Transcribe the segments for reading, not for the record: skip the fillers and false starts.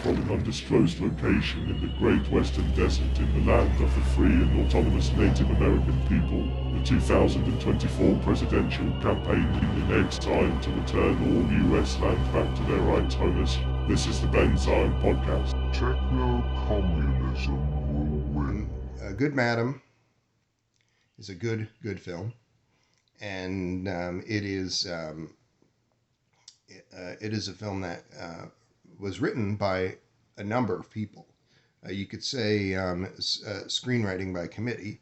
from an undisclosed location in the Great Western Desert in the land of the free and autonomous Native American people. The 2024 presidential campaign in the next time to return all US land back to their rights owners. This is the Ben Zion Podcast. Techno-communism will win. Good Madam is a good film, and it is a film that was written by a number of people. You could say screenwriting by committee.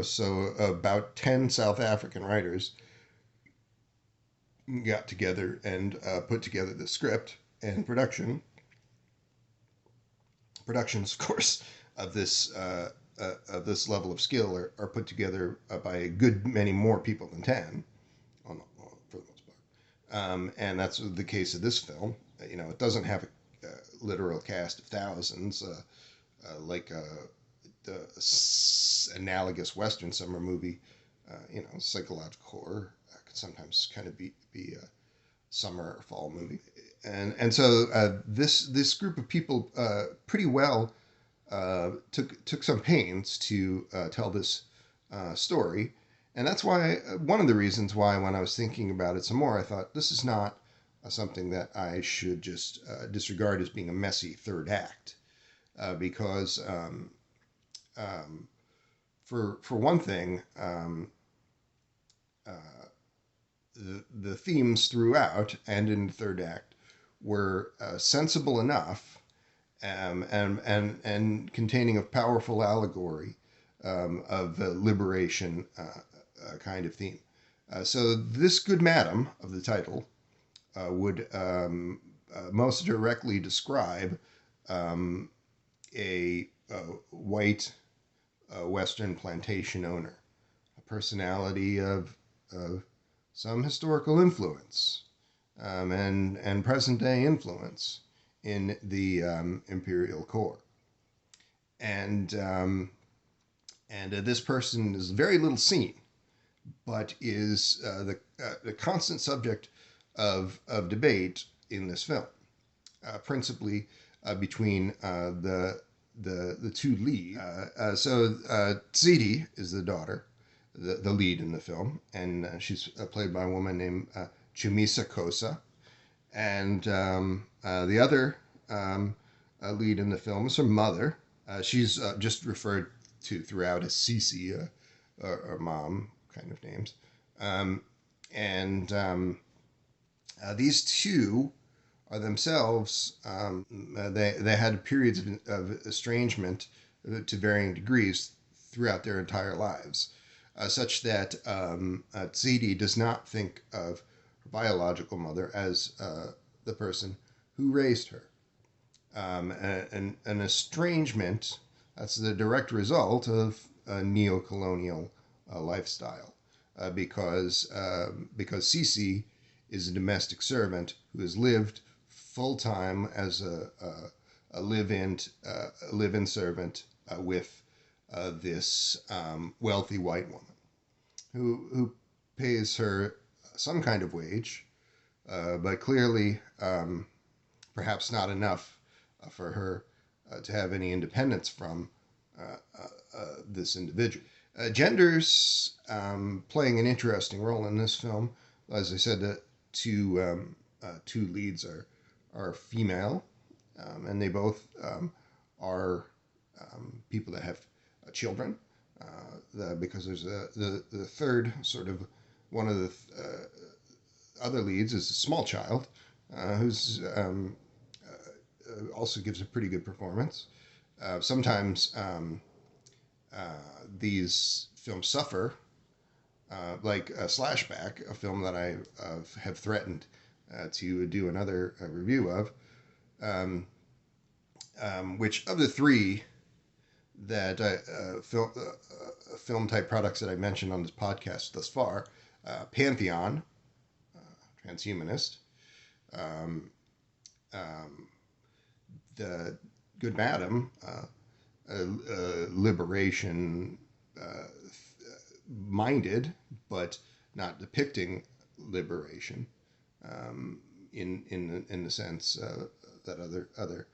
So about 10 South African writers got together and put together the script, and productions, of course, of this level of skill are put together by a good many more people than 10, for the most part. And that's the case of this film. It doesn't have a literal cast of thousands like the analogous Western summer movie. Psychological horror can sometimes kind of be a summer or fall movie. And so this group of people pretty well took some pains to tell this story. And that's why, one of the reasons why, when I was thinking about it some more, I thought this is not something that I should just disregard as being a messy third act. Because for one thing, the themes throughout and in the third act were sensible enough and containing a powerful allegory of liberation kind of theme. So this Good Madam of the title would most directly describe a white Western plantation owner, a personality of some historical influence and present-day influence in the imperial core. And this person is very little seen, but is the constant subject of debate in this film, principally between the two leads. So Tzidi is the daughter, the lead in the film, and she's played by a woman named Chumisa Kosa. And the other lead in the film is her mother. She's just referred to throughout as Cece, or mom kind of names. These two are themselves, they had periods of estrangement to varying degrees throughout their entire lives, such that Tzidi does not think of her biological mother as the person who raised her. An estrangement, that's the direct result of a neo-colonial lifestyle, because Cece is a domestic servant who has lived full-time as a live-in servant with this wealthy white woman who pays her some kind of wage, but clearly perhaps not enough for her to have any independence from this individual. Gender's playing an interesting role in this film. As I said, the two leads are female, and they both are people that have children. Because there's the third sort of one of the other leads is a small child who's also gives a pretty good performance. Sometimes these films suffer, like Slashback, a film that I have threatened to do another review of, which of the three that film type products that I mentioned on this podcast thus far, Pantheon, transhumanist, the Good Madam, liberation minded, but not depicting liberation in the sense that other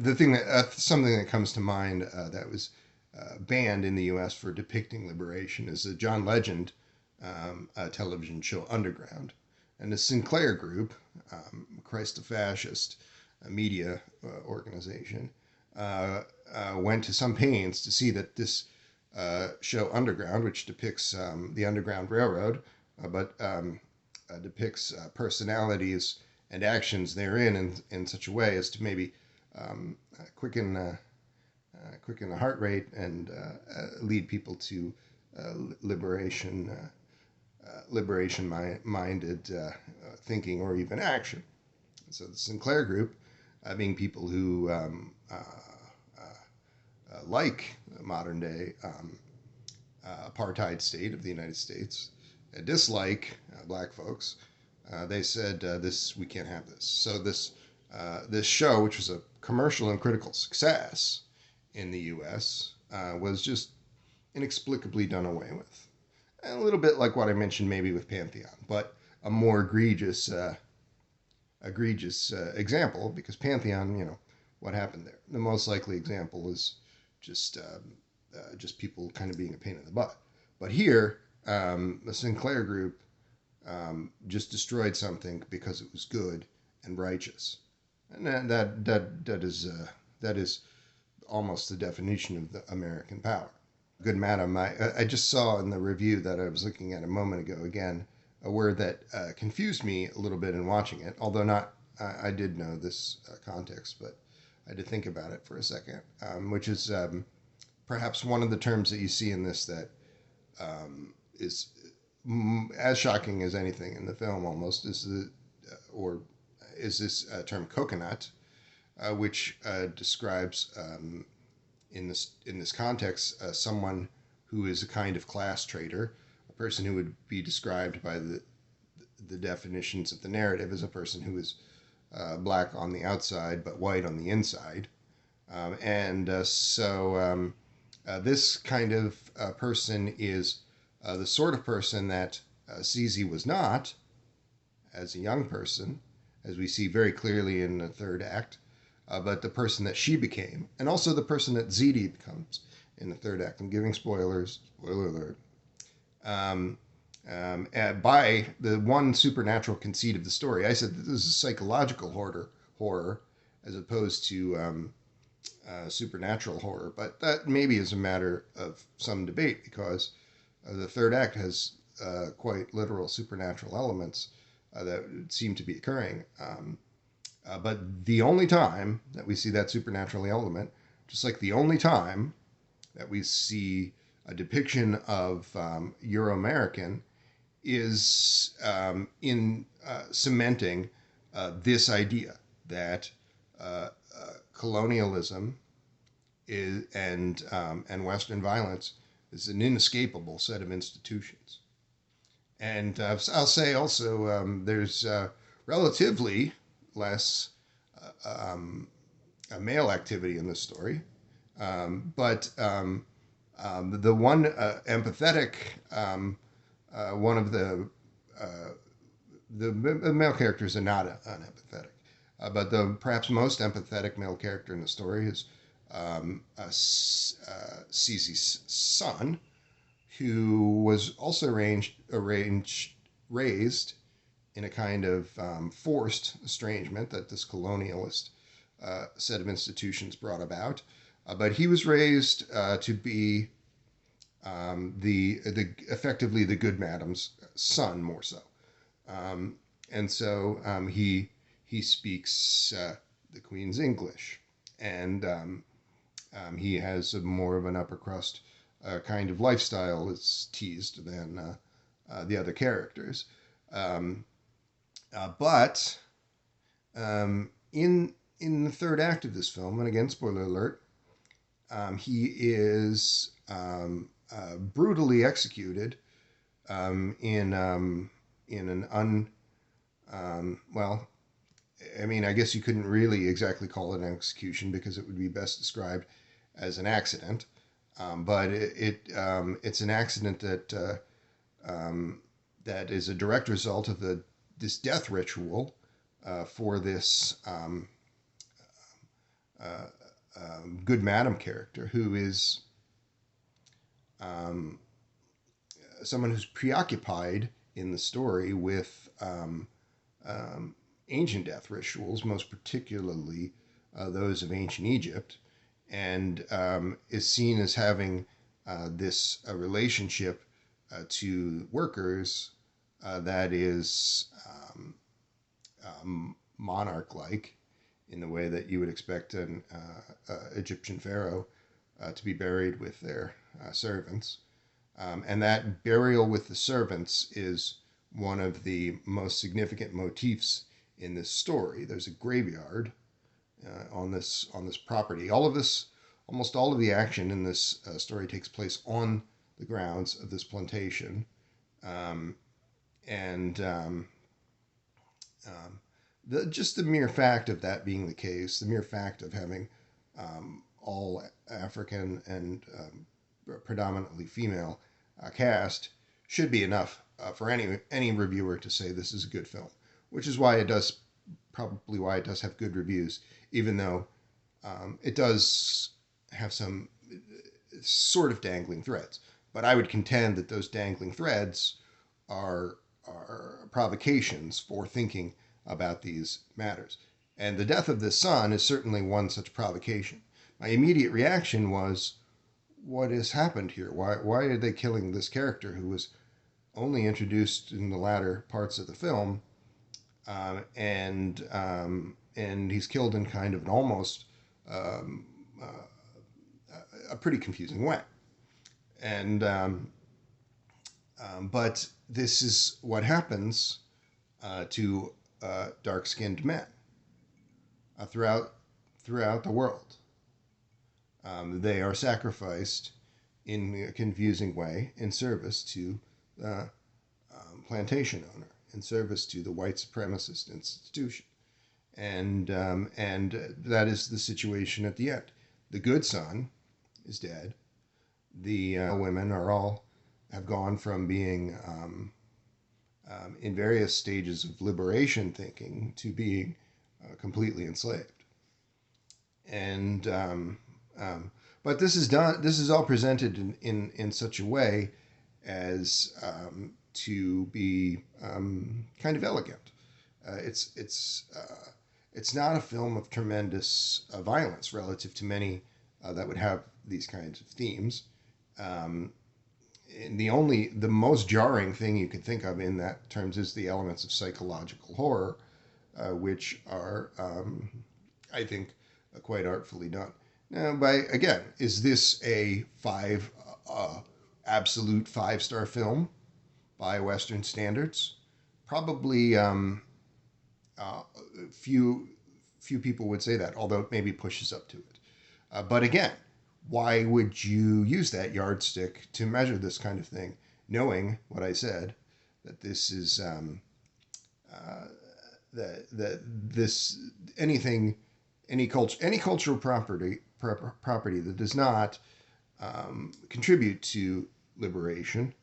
the thing that something that comes to mind that was banned in the U.S. for depicting liberation is the John Legend television show Underground, and the Sinclair Group, Christ the Fascist media organization, went to some pains to see that this show Underground, which depicts the Underground Railroad, but depicts personalities and actions therein in such a way as to maybe quicken the heart rate and lead people to liberation-minded thinking or even action. So the Sinclair Group, being people who like the modern-day apartheid state of the United States, dislike black folks, they said, we can't have this. So this show, which was a commercial and critical success in the U.S., was just inexplicably done away with. And a little bit like what I mentioned maybe with Pantheon, but a more egregious example, because Pantheon, what happened there? The most likely example is just people kind of being a pain in the butt. But here, the Sinclair Group just destroyed something because it was good and righteous, and that is almost the definition of the American power. Good madam, I just saw in the review that I was looking at a moment ago again a word that confused me a little bit in watching it, although not I did know this context, but I had to think about it for a second, which is perhaps one of the terms that you see in this that is as shocking as anything in the film almost is this term coconut, which describes in this context someone who is a kind of class traitor, a person who would be described by the definitions of the narrative as a person who is black on the outside but white on the inside, so this kind of person is the sort of person that Cece was not as a young person, as we see very clearly in the third act, but the person that she became, and also the person that Ziti becomes in the third act. I'm giving spoilers, spoiler alert, by the one supernatural conceit of the story. I said that this is a psychological horror as opposed to supernatural horror, but that maybe is a matter of some debate, because the third act has quite literal supernatural elements that seem to be occurring. But the only time that we see that supernatural element, just like the only time that we see a depiction of Euro-American, is in cementing this idea that colonialism and Western violence is an inescapable set of institutions. And I'll say also there's relatively less male activity in this story, but the one empathetic one of the male characters are not unempathetic, but the perhaps most empathetic male character in the story is Cece's son, who was also raised in a kind of forced estrangement that this colonialist set of institutions brought about. But he was raised to be effectively the good madam's son, more so, and so he speaks the Queen's English, and he has more of an upper crust kind of lifestyle. It's teased than the other characters, but in the third act of this film, and again, spoiler alert, he is brutally executed in an well, I mean, I guess you couldn't really exactly call it an execution because it would be best described as an accident, but it's an accident that is a direct result of this death ritual for this good madam character, who is someone who's preoccupied in the story with ancient death rituals, most particularly those of ancient Egypt, and is seen as having this relationship to workers that is monarch-like, in the way that you would expect an Egyptian pharaoh to be buried with their servants. And that burial with the servants is one of the most significant motifs in this story. There's a graveyard on this property. Almost all of the action in this story takes place on the grounds of this plantation, just the mere fact of that being the case, the mere fact of having all African and predominantly female cast, should be enough for any reviewer to say this is a good film, which is why it does have good reviews, even though it does have some sort of dangling threads. But I would contend that those dangling threads are provocations for thinking about these matters. And the death of the son is certainly one such provocation. My immediate reaction was, what has happened here? Why are they killing this character who was only introduced in the latter parts of the film, and he's killed in kind of an almost a pretty confusing way. And but this is what happens to dark-skinned men throughout the world. They are sacrificed in a confusing way in service to the plantation owner, in service to the white supremacist institution. And that is the situation at the end. The good son is dead. The women have gone from being in various stages of liberation thinking to being completely enslaved. And but this is all presented in such a way as to be kind of elegant. It's not a film of tremendous violence relative to many that would have these kinds of themes. And the most jarring thing you could think of in that terms is the elements of psychological horror, which are, I think, quite artfully done. Now, again, is this a absolute 5-star film by Western standards? Probably few people would say that, although it maybe pushes up to it. But again, why would you use that yardstick to measure this kind of thing, knowing what I said, that this is any cultural property that does not contribute to liberation,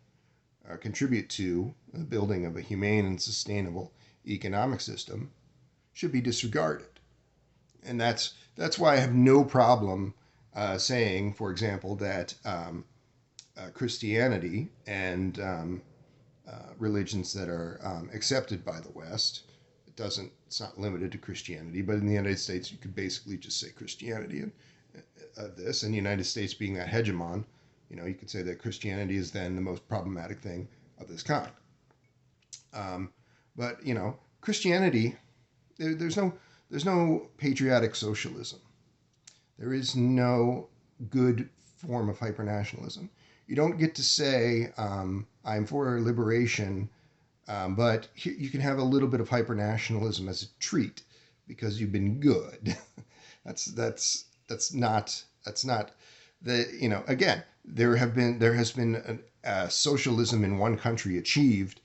contribute to the building of a humane and sustainable economic system, should be disregarded. And that's why I have no problem saying, for example, that Christianity and religions that are accepted by the West, it's not limited to Christianity, but in the United States you could basically just say Christianity and this, and the United States being that hegemon, you could say that Christianity is then the most problematic thing of this kind. But Christianity, there's no patriotic socialism. There is no good form of hypernationalism. You don't get to say, I'm for liberation, but you can have a little bit of hypernationalism as a treat because you've been good. That's not the, again, there has been socialism in one country achieved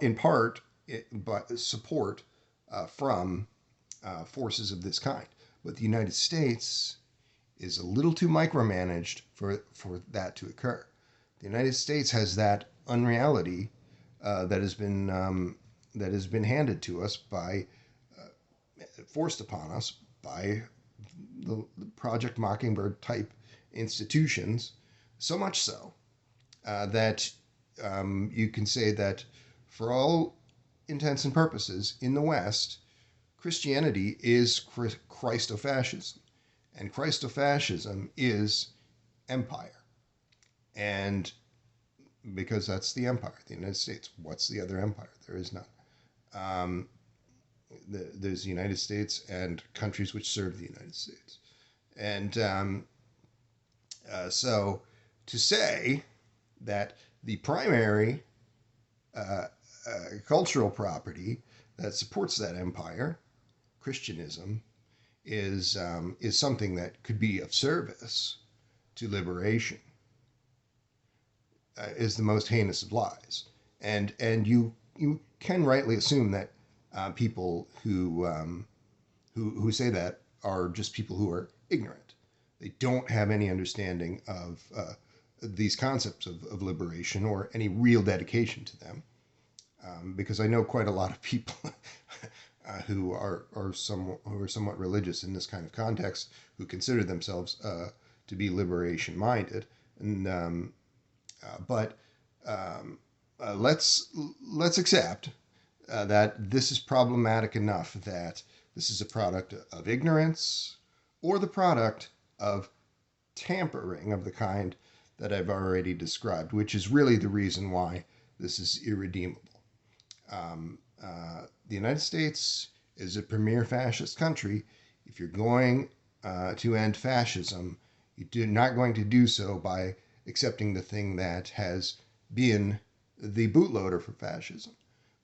in part by support from forces of this kind. But the United States is a little too micromanaged for that to occur. The United States has that unreality that has been that has been handed to us by, forced upon us by the Project Mockingbird type institutions, so much so that you can say that for all intents and purposes in the West, Christianity is Christofascism, and Christofascism is empire. And because that's the empire, the United States. What's the other empire? There is none. There's the United States and countries which serve the United States. And so to say that the primary cultural property that supports that empire, Christianism, is something that could be of service to liberation, is the most heinous of lies. And you can rightly assume that people who say that are just people who are ignorant. They don't have any understanding of these concepts of liberation or any real dedication to them. Because I know quite a lot of people who are somewhat religious in this kind of context, who consider themselves to be liberation minded. And but let's accept that this is problematic enough, that this is a product of ignorance or the product of tampering of the kind that I've already described, which is really the reason why this is irredeemable. The United States is a premier fascist country. If you're going to end fascism, you're not going to do so by accepting the thing that has been the bootloader for fascism.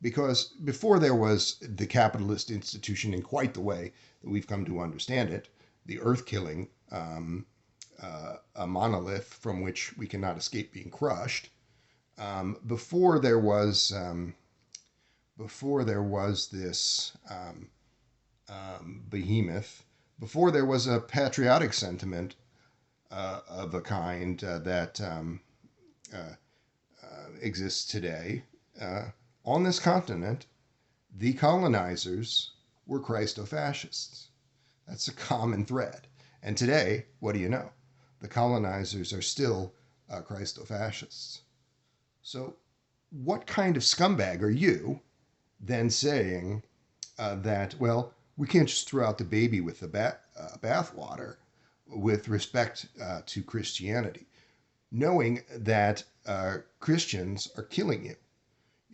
Because before there was the capitalist institution in quite the way that we've come to understand it, the earth-killing a monolith from which we cannot escape being crushed, before there was this behemoth, before there was a patriotic sentiment of a kind that exists today, on this continent, the colonizers were Christofascists. That's a common thread. And today, what do you know? The colonizers are still Christofascists. So what kind of scumbag are you then saying that, well, we can't just throw out the baby with the bathwater with respect to Christianity, knowing that Christians are killing you?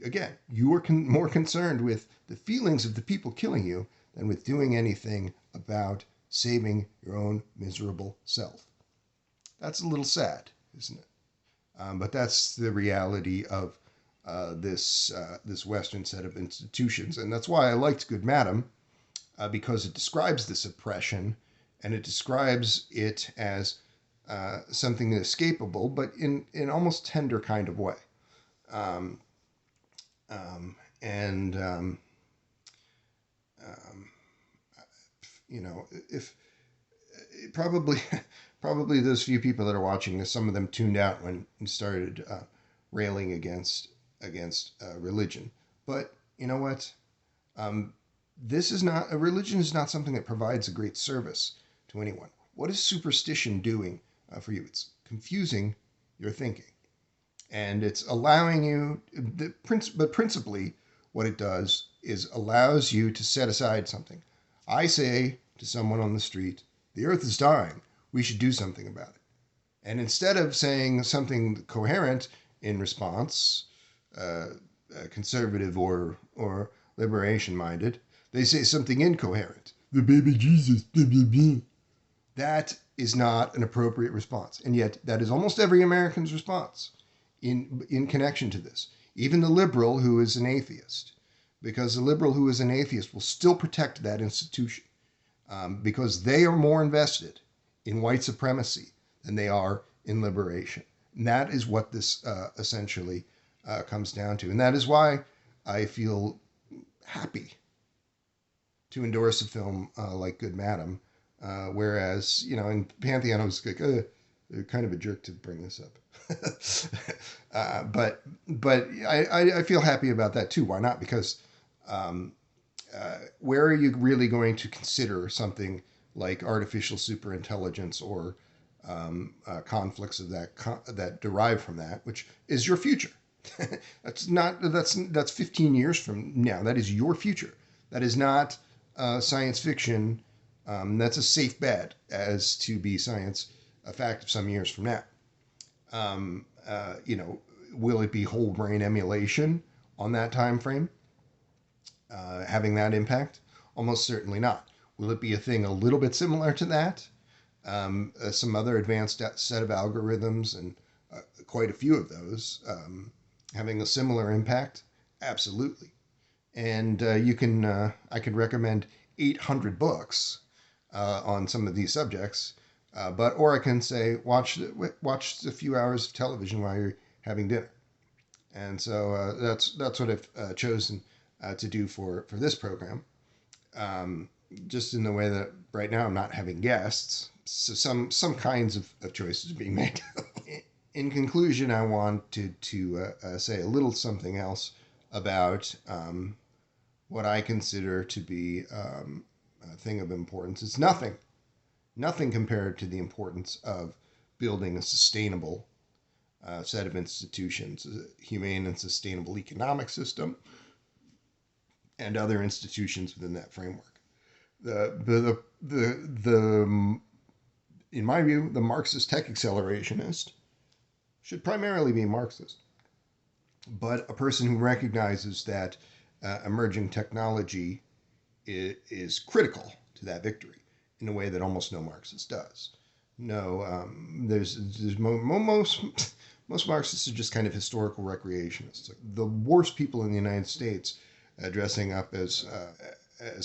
Again, you are more concerned with the feelings of the people killing you than with doing anything about saving your own miserable self. That's a little sad, isn't it? But that's the reality of this Western set of institutions. And that's why I liked Good Madam, because it describes this oppression, and it describes it as something inescapable, but in almost tender kind of way. You know, if probably those few people that are watching this, some of them tuned out when we started railing against religion. But you know what? This is not a religion is not something that provides a great service to anyone. What is superstition doing for you? It's confusing your thinking, and it's allowing you. But principally, what it does is allows you to set aside something. I say to someone on the street, "The earth is dying. We should do something about it." And instead of saying something coherent in response, conservative or liberation-minded, they say something incoherent. The baby Jesus, blah, blah, blah. That is not an appropriate response. And yet that is almost every American's response in connection to this. Even the liberal who is an atheist. Because the liberal who is an atheist will still protect that institution. Because they are more invested in white supremacy than they are in liberation. And that is what this essentially comes down to. And that is why I feel happy to endorse a film like Good Madam, whereas, you know, in Pantheon I was like, kind of a jerk to bring this up. But I feel happy about that too. Why not? Because where are you really going to consider something like artificial superintelligence or conflicts of that derive from that, which is your future? That's 15 years from now. That is your future. That is not science fiction. That's a safe bet as to be science, a fact of some years from now. Will it be whole brain emulation on that time frame, having that impact? Almost certainly not. Will it be a thing a little bit similar to that? Some other advanced set of algorithms, and quite a few of those, having a similar impact? Absolutely. And I could recommend 800 books on some of these subjects, or I can say watch a few hours of television while you're having dinner. And so that's what I've chosen to do for this program. Just in the way that right now I'm not having guests, so some kinds of choices are being made. In conclusion, I wanted to say a little something else about what I consider to be a thing of importance. It's nothing compared to the importance of building a sustainable set of institutions, a humane and sustainable economic system, and other institutions within that framework. In my view, the Marxist Tech Accelerationist should primarily be Marxist, but a person who recognizes that emerging technology is critical to that victory in a way that almost no Marxist does. No, most Marxists are just kind of historical recreationists. The worst people in the United States dressing up as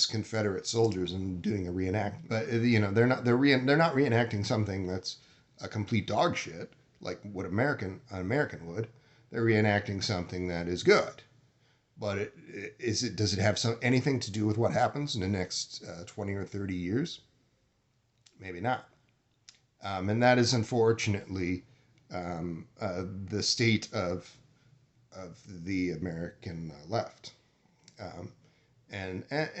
Confederate soldiers and doing a reenact, but they're not reenacting something that's a complete dog shit like what an American would. They're reenacting something that is good. But does it have anything to do with what happens in the next 20 or 30 years? Maybe not. And that is unfortunately the state of the American left. And the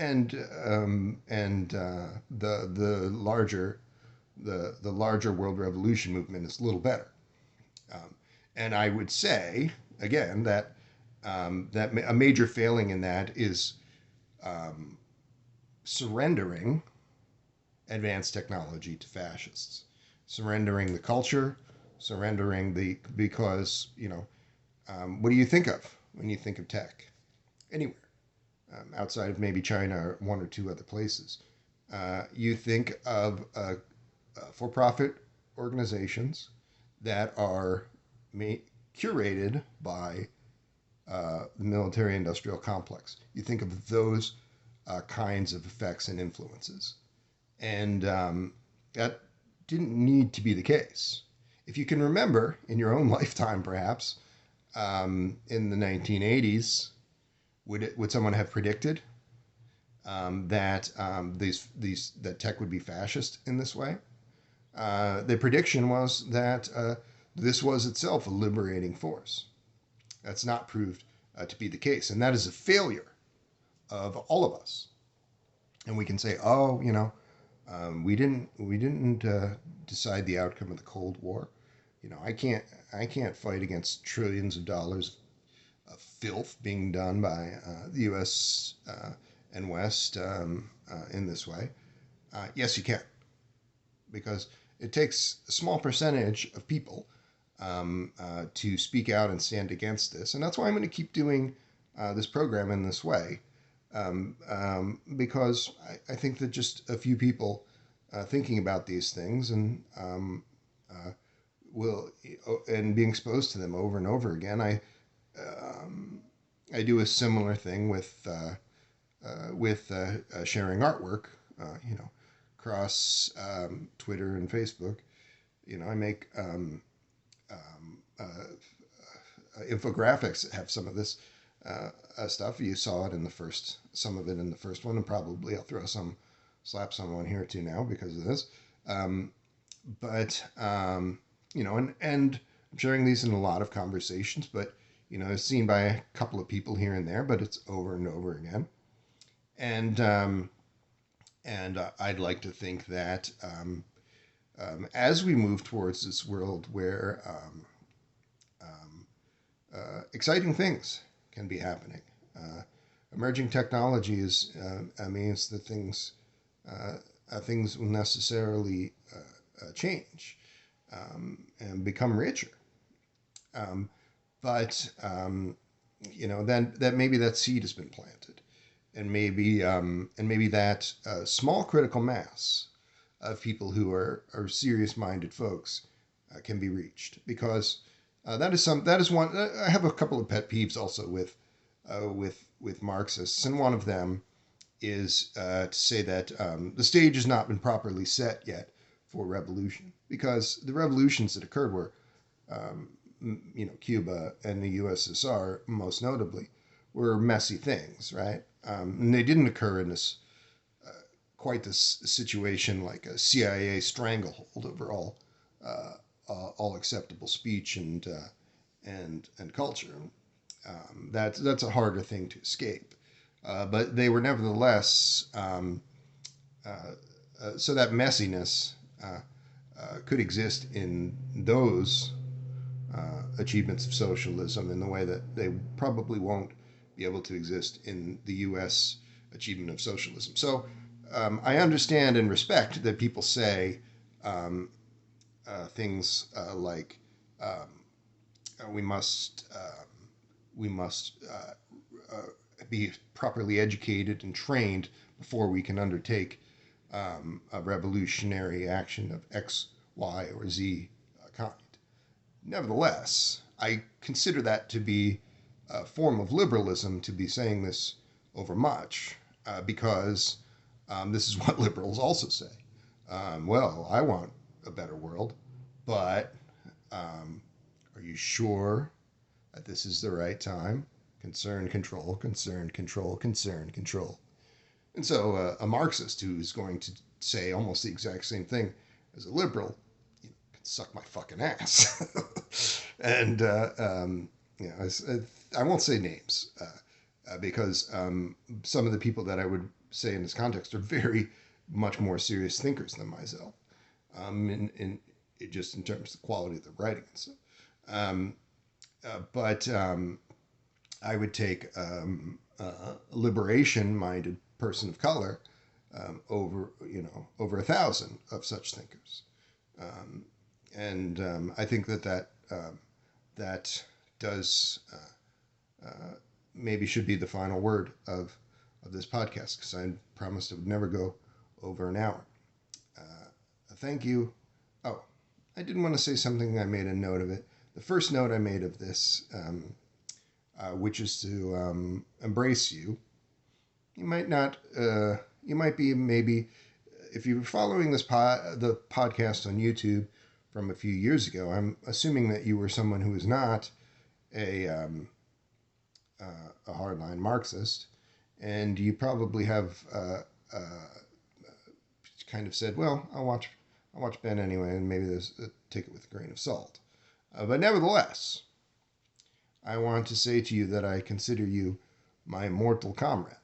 larger world revolution movement is a little better. And I would say again that a major failing in that is surrendering advanced technology to fascists, surrendering the culture, because what do you think of when you think of tech anywhere? Outside of maybe China or one or two other places, you think of for-profit organizations that are curated by the military-industrial complex. You think of those kinds of effects and influences, and that didn't need to be the case. If you can remember in your own lifetime, perhaps in the 1980s. Would someone have predicted that that tech would be fascist in this way? The prediction was that this was itself a liberating force. That's not proved to be the case, and that is a failure of all of us. And we can say, we didn't decide the outcome of the Cold War. I can't fight against trillions of dollars of filth being done by the U.S. And West in this way. Yes, you can, because it takes a small percentage of people to speak out and stand against this, and that's why I'm going to keep doing this program in this way, because I think that just a few people thinking about these things and being exposed to them over and over again. I do a similar thing with sharing artwork, across Twitter and Facebook. I make infographics that have some of this stuff. You saw it in some of it in the first one, and probably I'll slap some on here too now because of this. And I'm sharing these in a lot of conversations, but It's seen by a couple of people here and there, but it's over and over again. And I'd like to think that as we move towards this world where exciting things can be happening, emerging technologies means that things will necessarily change and become richer. But then that maybe that seed has been planted, and maybe that small critical mass of people who are serious-minded folks can be reached, because that is one. I have a couple of pet peeves also with Marxists, and one of them is to say that the stage has not been properly set yet for revolution, because the revolutions that occurred were, Cuba and the USSR, most notably, were messy things, right? And they didn't occur in this quite this situation like a CIA stranglehold over all acceptable speech and culture. That's a harder thing to escape. But they were nevertheless, so that messiness could exist in those achievements of socialism in the way that they probably won't be able to exist in the U.S. achievement of socialism. So I understand and respect that people say things like we must be properly educated and trained before we can undertake a revolutionary action of X, Y, or Z kind. Nevertheless, I consider that to be a form of liberalism to be saying this overmuch, because this is what liberals also say. Well, I want a better world, but are you sure that this is the right time? Concern, control, concern, control, concern, control. And so a Marxist who is going to say almost the exact same thing as a liberal can suck my fucking ass. And, I won't say names because some of the people that I would say in this context are very much more serious thinkers than myself, just in terms of the quality of the writing and stuff. But I would take a liberation-minded person of color over 1,000 of such thinkers, and I think that does maybe should be the final word of this podcast, because I promised it would never go over an hour. Thank you. Oh, I did want to say something. I made a note of it. The first note I made of this, which is to embrace you. You might not. You might be maybe, if you were following the podcast on YouTube from a few years ago. I'm assuming that you were someone who is not a hardline Marxist, and you probably have kind of said, "Well, I'll watch Ben anyway, and maybe take it with a grain of salt." But nevertheless, I want to say to you that I consider you my immortal comrade,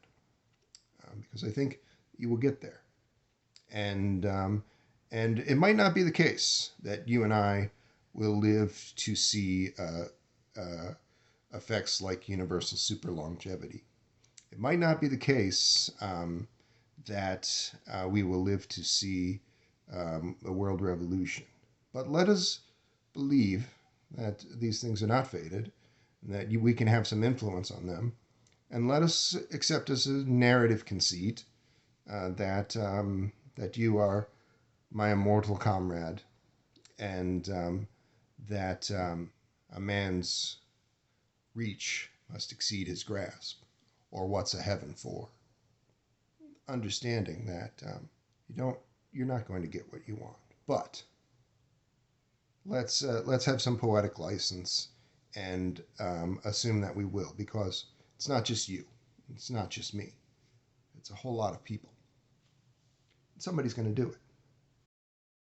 because I think you will get there. And it might not be the case that you and I will live to see effects like universal super longevity. It might not be the case that we will live to see a world revolution. But let us believe that these things are not fated, and that we can have some influence on them. And let us accept as a narrative conceit that you are my immortal comrade, and that a man's reach must exceed his grasp, or what's a heaven for? Understanding that you're not going to get what you want, but let's have some poetic license and assume that we will, because it's not just you, it's not just me, it's a whole lot of people. Somebody's going to do it.